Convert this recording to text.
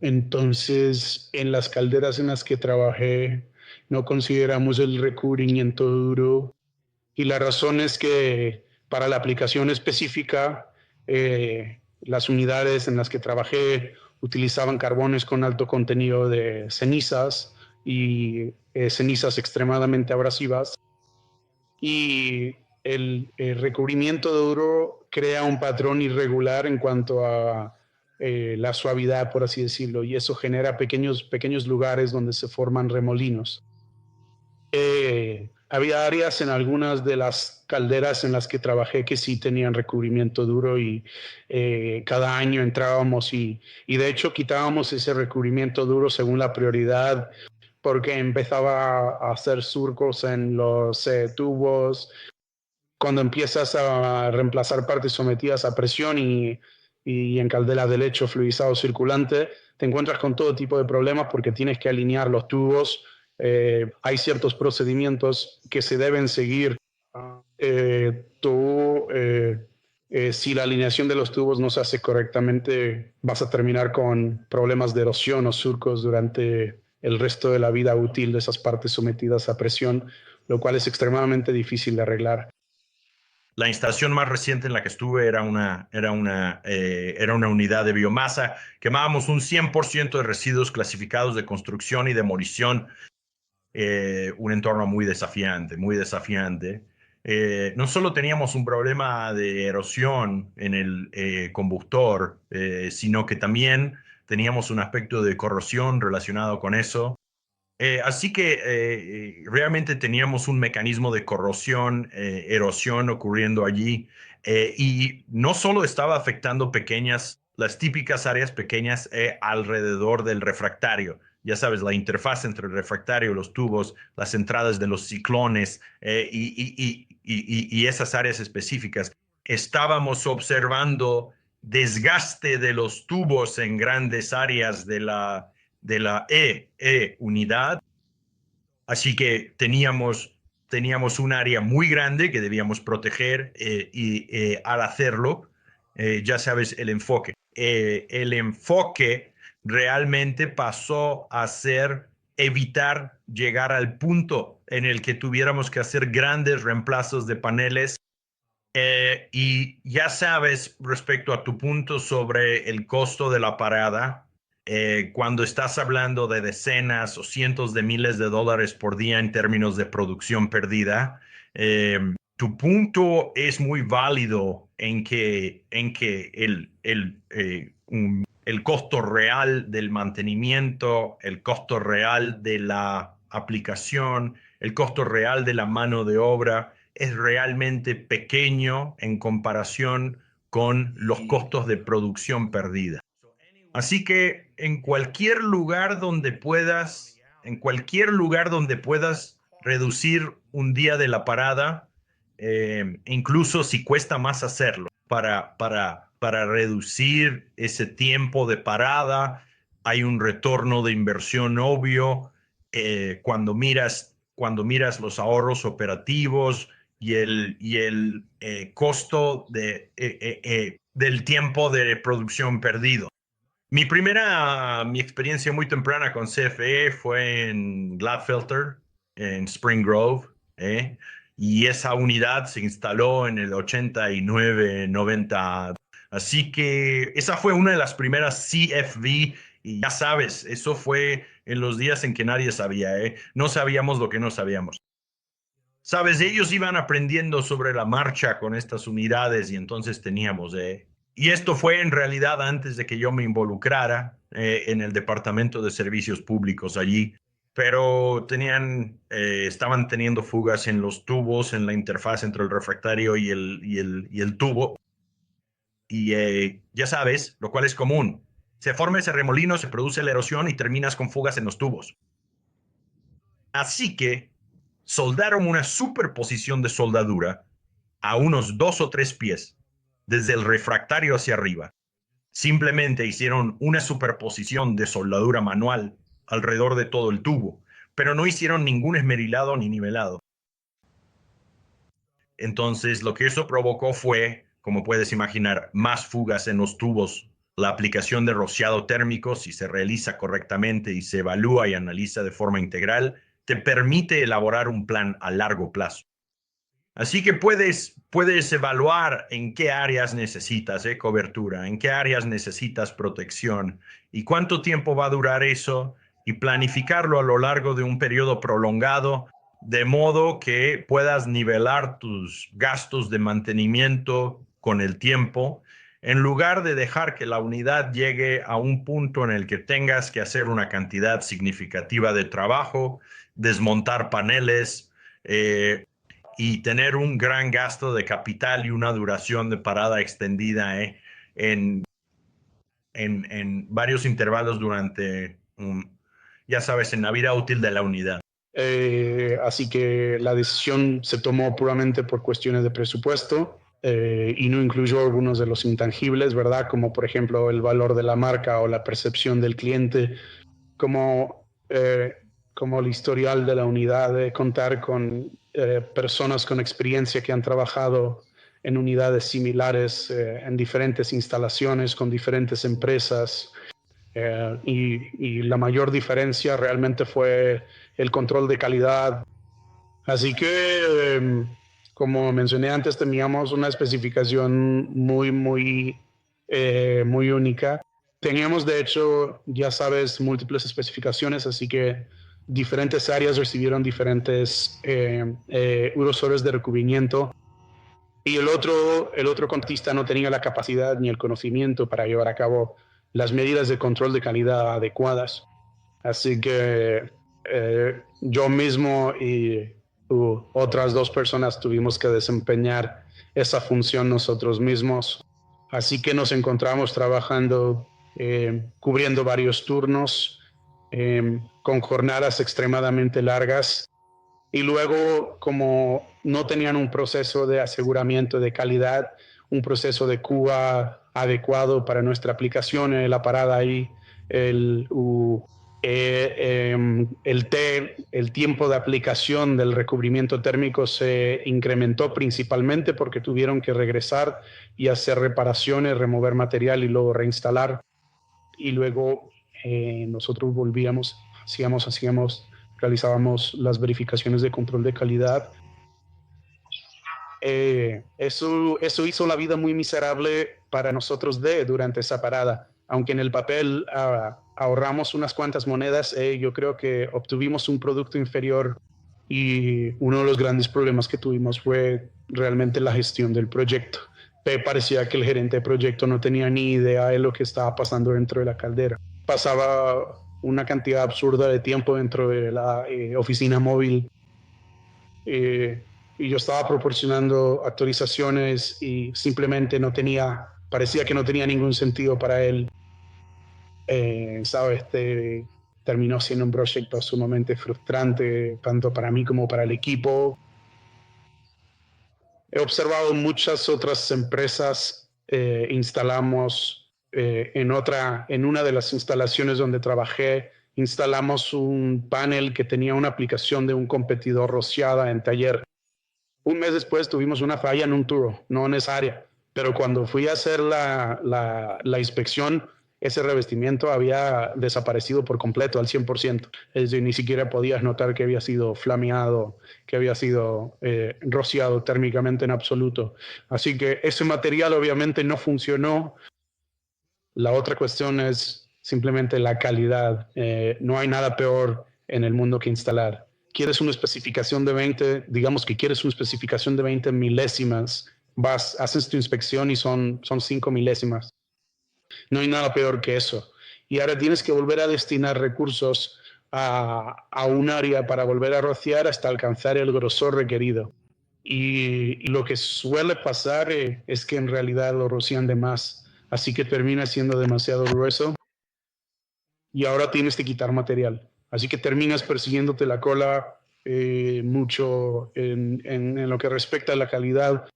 Entonces, en las calderas en las que trabajé, no consideramos el recubrimiento duro y la razón es que para la aplicación específica, las unidades en las que trabajé utilizaban carbones con alto contenido de cenizas y cenizas extremadamente abrasivas y el recubrimiento duro crea un patrón irregular en cuanto a la suavidad, por así decirlo, y eso genera pequeños lugares donde se forman remolinos. Había áreas en algunas de las calderas en las que trabajé que sí tenían recubrimiento duro y cada año entrábamos y de hecho quitábamos ese recubrimiento duro según la prioridad porque empezaba a hacer surcos en los tubos. Cuando empiezas a reemplazar partes sometidas a presión y en calderas de lecho fluidizado circulante, te encuentras con todo tipo de problemas porque tienes que alinear los tubos. Hay ciertos procedimientos que se deben seguir. Si la alineación de los tubos no se hace correctamente, vas a terminar con problemas de erosión o surcos durante el resto de la vida útil de esas partes sometidas a presión, lo cual es extremadamente difícil de arreglar. La instalación más reciente en la que estuve era una unidad de biomasa. Quemábamos un 100% de residuos clasificados de construcción y demolición. Un entorno muy desafiante, muy desafiante. No solo teníamos un problema de erosión en el conductor, sino que también teníamos un aspecto de corrosión relacionado con eso. Así que realmente teníamos un mecanismo de corrosión, erosión ocurriendo allí, y no solo estaba afectando las típicas áreas pequeñas alrededor del refractario. Ya sabes, la interfaz entre el refractario, los tubos, las entradas de los ciclones y esas áreas específicas. Estábamos observando desgaste de los tubos en grandes áreas de la unidad. Así que teníamos un área muy grande que debíamos proteger y al hacerlo, ya sabes, el enfoque realmente pasó a ser evitar llegar al punto en el que tuviéramos que hacer grandes reemplazos de paneles. Y ya sabes, respecto a tu punto sobre el costo de la parada, cuando estás hablando de decenas o cientos de miles de dólares por día en términos de producción perdida, tu punto es muy válido en que el costo real del mantenimiento, el costo real de la aplicación, el costo real de la mano de obra es realmente pequeño en comparación con los costos de producción perdida. Así que en cualquier lugar donde puedas reducir un día de la parada, incluso si cuesta más hacerlo, para reducir ese tiempo de parada, hay un retorno de inversión obvio. Cuando miras los ahorros operativos y el costo del tiempo de producción perdido. Mi experiencia muy temprana con CFE fue en Gladfelter, en Spring Grove, ¿eh? Y esa unidad se instaló en el 89, 90. Así que esa fue una de las primeras CFV y ya sabes, eso fue en los días en que nadie sabía, ¿eh? No sabíamos lo que no sabíamos. Sabes, ellos iban aprendiendo sobre la marcha con estas unidades y entonces teníamos, y esto fue en realidad antes de que yo me involucrara en el departamento de servicios públicos allí, pero estaban teniendo fugas en los tubos, en la interfaz entre el refractario y el tubo, y ya sabes, lo cual es común. Se forma ese remolino, se produce la erosión y terminas con fugas en los tubos. Así que soldaron una superposición de soldadura a unos 2 o 3 pies, desde el refractario hacia arriba. Simplemente hicieron una superposición de soldadura manual alrededor de todo el tubo, pero no hicieron ningún esmerilado ni nivelado. Entonces, lo que eso provocó fue, como puedes imaginar, más fugas en los tubos La aplicación de rociado térmico, si se realiza correctamente y se evalúa y analiza de forma integral, te permite elaborar un plan a largo plazo. Así que puedes evaluar en qué áreas necesitas cobertura, en qué áreas necesitas protección y cuánto tiempo va a durar eso y planificarlo a lo largo de un periodo prolongado, de modo que puedas nivelar tus gastos de mantenimiento con el tiempo, en lugar de dejar que la unidad llegue a un punto en el que tengas que hacer una cantidad significativa de trabajo, desmontar paneles, y tener un gran gasto de capital y una duración de parada extendida en, en varios intervalos durante, ya sabes, en la vida útil de la unidad. Así que la decisión se tomó puramente por cuestiones de presupuesto y no incluyó algunos de los intangibles, ¿verdad? Como por ejemplo el valor de la marca o la percepción del cliente, como, como el historial de la unidad, de contar con personas con experiencia que han trabajado en unidades similares en diferentes instalaciones, con diferentes empresas. Y la mayor diferencia realmente fue el control de calidad. Así que, como mencioné antes, teníamos una especificación muy única. Teníamos, de hecho, ya sabes, múltiples especificaciones, así que diferentes áreas recibieron diferentes grosores de recubrimiento. Y el otro contratista no tenía la capacidad ni el conocimiento para llevar a cabo las medidas de control de calidad adecuadas. Así que yo mismo y otras dos personas tuvimos que desempeñar esa función nosotros mismos. Así que nos encontramos trabajando, cubriendo varios turnos, con jornadas extremadamente largas. Y luego, como no tenían un proceso de aseguramiento de calidad, un proceso de Cuba adecuado para nuestra aplicación, la parada ahí, el, el tiempo de aplicación del recubrimiento térmico se incrementó principalmente porque tuvieron que regresar y hacer reparaciones, remover material y luego reinstalar. Y luego nosotros volvíamos, realizábamos las verificaciones de control de calidad. Eso hizo la vida muy miserable para nosotros durante esa parada. Aunque en el papel ahorramos unas cuantas monedas, yo creo que obtuvimos un producto inferior y uno de los grandes problemas que tuvimos fue realmente la gestión del proyecto. Parecía que el gerente de proyecto no tenía ni idea de lo que estaba pasando dentro de la caldera. Pasaba una cantidad absurda de tiempo dentro de la oficina móvil y yo estaba proporcionando actualizaciones y simplemente parecía que no tenía ningún sentido para él. ¿Sabes? Terminó siendo un proyecto sumamente frustrante, tanto para mí como para el equipo. He observado muchas otras empresas, instalamos en una de las instalaciones donde trabajé, instalamos un panel que tenía una aplicación de un competidor rociada en taller. Un mes después tuvimos una falla en un turo, no en esa área, pero cuando fui a hacer la inspección, ese revestimiento había desaparecido por completo, al 100%. Es decir, ni siquiera podías notar que había sido flameado, que había sido rociado térmicamente en absoluto. Así que ese material obviamente no funcionó. La otra cuestión es simplemente la calidad. No hay nada peor en el mundo que instalar. Quieres una especificación de 20, digamos que quieres una especificación de 20 milésimas, haces tu inspección y son 5 milésimas. No hay nada peor que eso. Y ahora tienes que volver a destinar recursos a un área para volver a rociar hasta alcanzar el grosor requerido. Y lo que suele pasar es que en realidad lo rocian de más, así que termina siendo demasiado grueso y ahora tienes que quitar material. Así que terminas persiguiéndote la cola mucho en lo que respecta a la calidad.